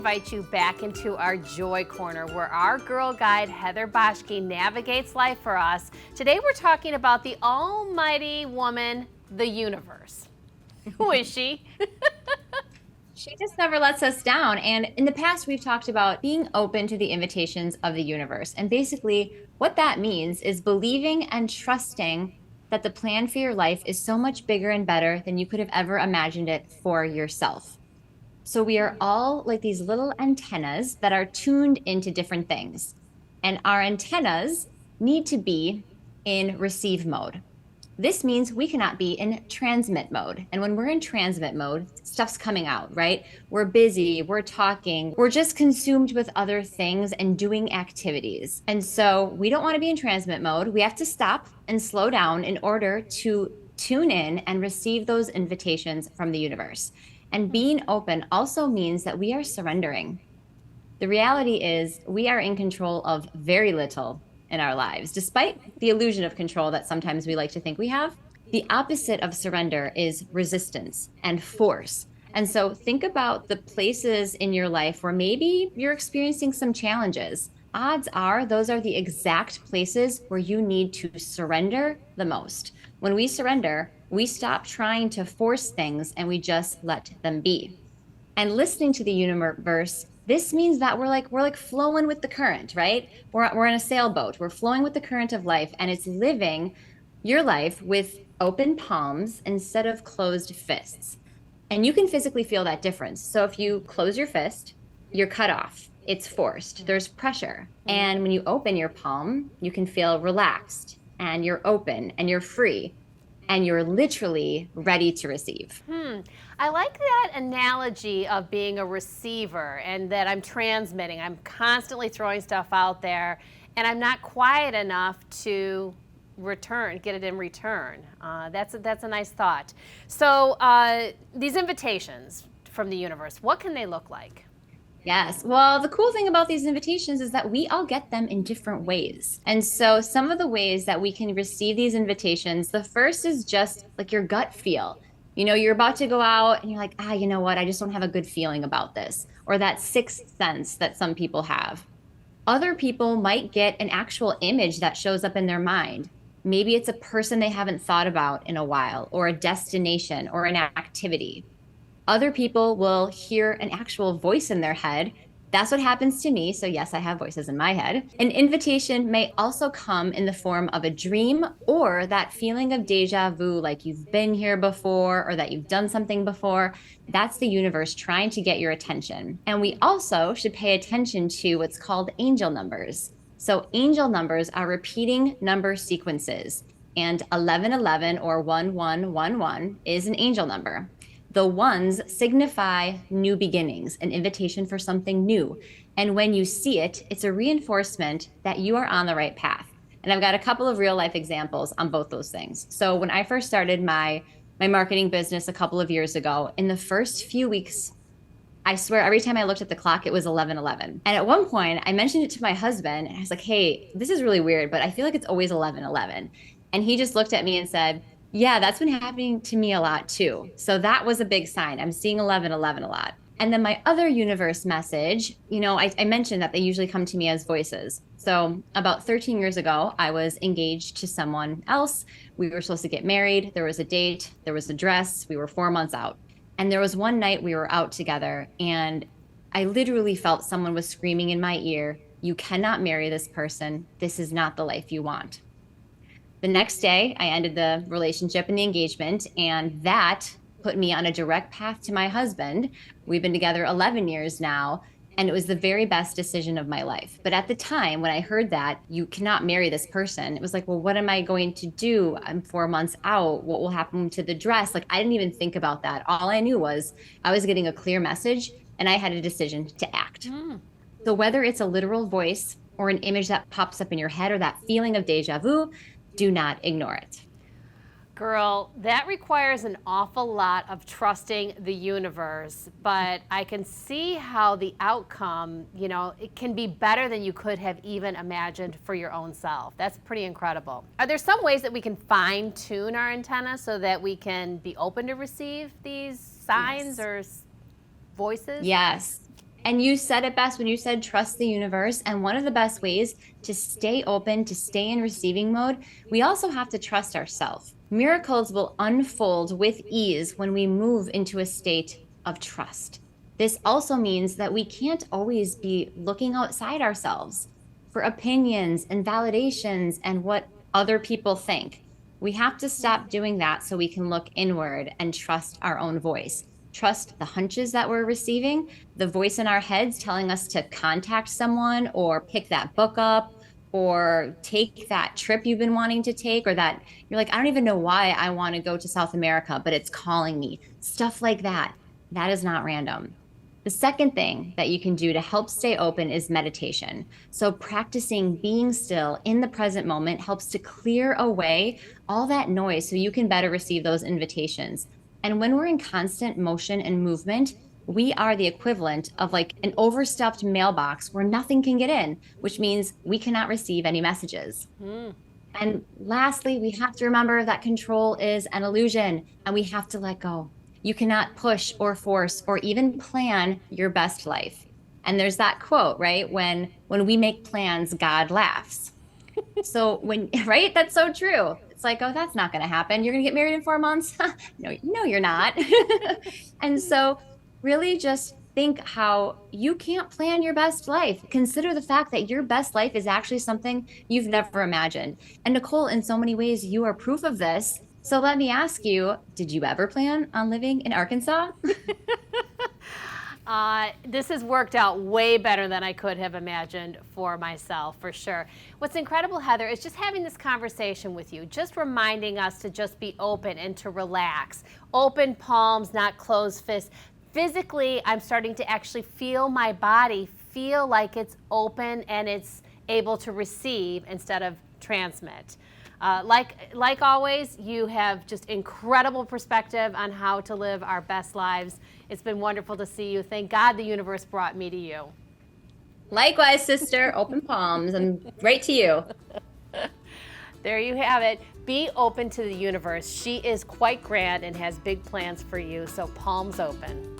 Invite you back into our Joy Corner, where our girl guide Heather Boschke navigates life for us. Today we're talking about the almighty woman, the universe. Who is she? She just never lets us down. And in the past, we've talked about being open to the invitations of the universe. And basically, what that means is believing and trusting that the plan for your life is so much bigger and better than you could have ever imagined it for yourself. So we are all like these little antennas that are tuned into different things. And our antennas need to be in receive mode. This means we cannot be in transmit mode. And when we're in transmit mode, stuff's coming out, right? We're busy, we're talking, we're just consumed with other things and doing activities. And so we don't want to be in transmit mode. We have to stop and slow down in order to tune in and receive those invitations from the universe. And being open also means that we are surrendering. The reality is we are in control of very little in our lives, despite the illusion of control that sometimes we like to think we have. The opposite of surrender is resistance and force. And so think about the places in your life where maybe you're experiencing some challenges. Odds are those are the exact places where you need to surrender the most. When we surrender, we stop trying to force things and we just let them be. And listening to the universe, this means that we're like flowing with the current, right? We're in a sailboat. We're flowing with the current of life, and it's living your life with open palms instead of closed fists. And you can physically feel that difference. So if you close your fist, you're cut off. It's forced. There's pressure. And when you open your palm, you can feel relaxed and you're open and you're free and you're literally ready to receive. I like that analogy of being a receiver and that I'm transmitting. I'm constantly throwing stuff out there and I'm not quiet enough to get it in return. That's a nice thought. So these invitations from the universe, what can they look like? Yes. Well, the cool thing about these invitations is that we all get them in different ways. And so some of the ways that we can receive these invitations, the first is just like your gut feel. You know, you're about to go out and you're like, you know what? I just don't have a good feeling about this. Or that sixth sense that some people have. Other people might get an actual image that shows up in their mind. Maybe it's a person they haven't thought about in a while, or a destination, or an activity. Other people will hear an actual voice in their head. That's what happens to me. So yes, I have voices in my head. An invitation may also come in the form of a dream or that feeling of deja vu, like you've been here before or that you've done something before. That's the universe trying to get your attention. And we also should pay attention to what's called angel numbers. So angel numbers are repeating number sequences, and 1111 or 1111 is an angel number. The ones signify new beginnings, an invitation for something new. And when you see it, it's a reinforcement that you are on the right path. And I've got a couple of real life examples on both those things. So when I first started my marketing business a couple of years ago, in the first few weeks, I swear every time I looked at the clock, it was 11:11. And at one point, I mentioned it to my husband, and I was like, hey, this is really weird, but I feel like it's always 11:11. And he just looked at me and said, yeah, that's been happening to me a lot too. So that was a big sign. I'm seeing 11:11 a lot. And then my other universe message, you know, I mentioned that they usually come to me as voices. So about 13 years ago, I was engaged to someone else. We were supposed to get married. There was a date, there was a dress. We were 4 months out. And there was one night we were out together and I literally felt someone was screaming in my ear, you cannot marry this person. This is not the life you want. The next day, I ended the relationship and the engagement, and that put me on a direct path to my husband. We've been together 11 years now, and it was the very best decision of my life. But at the time, when I heard that you cannot marry this person, it was like, well, what am I going to do? I'm 4 months out. What will happen to the dress? Like, I didn't even think about that. All I knew was I was getting a clear message, and I had a decision to act. So whether it's a literal voice or an image that pops up in your head or that feeling of deja vu, do not ignore it. Girl, that requires an awful lot of trusting the universe, but I can see how the outcome, you know, it can be better than you could have even imagined for your own self. That's pretty incredible. Are there some ways that we can fine tune our antenna so that we can be open to receive these signs or voices? Yes. And you said it best when you said trust the universe. And one of the best ways to stay open, to stay in receiving mode, we also have to trust ourselves. Miracles will unfold with ease when we move into a state of trust. This also means that we can't always be looking outside ourselves for opinions and validations and what other people think. We have to stop doing that so we can look inward and trust our own voice. Trust the hunches that we're receiving, the voice in our heads telling us to contact someone or pick that book up or take that trip you've been wanting to take, or that you're like, I don't even know why I want to go to South America, but it's calling me. Stuff like that. That is not random. The second thing that you can do to help stay open is meditation. So practicing being still in the present moment helps to clear away all that noise so you can better receive those invitations. And when we're in constant motion and movement, we are the equivalent of like an overstuffed mailbox where nothing can get in, which means we cannot receive any messages. And lastly, we have to remember that control is an illusion and we have to let go. You cannot push or force or even plan your best life. And there's that quote, right? When we make plans, God laughs. So right? That's so true. It's like, oh, that's not going to happen. You're going to get married in 4 months? No, you're not. And so really just think how you can't plan your best life. Consider the fact that your best life is actually something you've never imagined. And Nicole, in so many ways, you are proof of this. So let me ask you, did you ever plan on living in Arkansas? This has worked out way better than I could have imagined for myself, for sure. What's incredible, Heather, is just having this conversation with you, just reminding us to just be open and to relax. Open palms, not closed fists. Physically, I'm starting to actually feel my body feel like it's open and it's able to receive instead of transmit. Like always, you have just incredible perspective on how to live our best lives. It's been wonderful to see you. Thank God the universe brought me to you. Likewise, sister, open palms and right to you. There you have it. Be open to the universe. She is quite grand and has big plans for you, so palms open.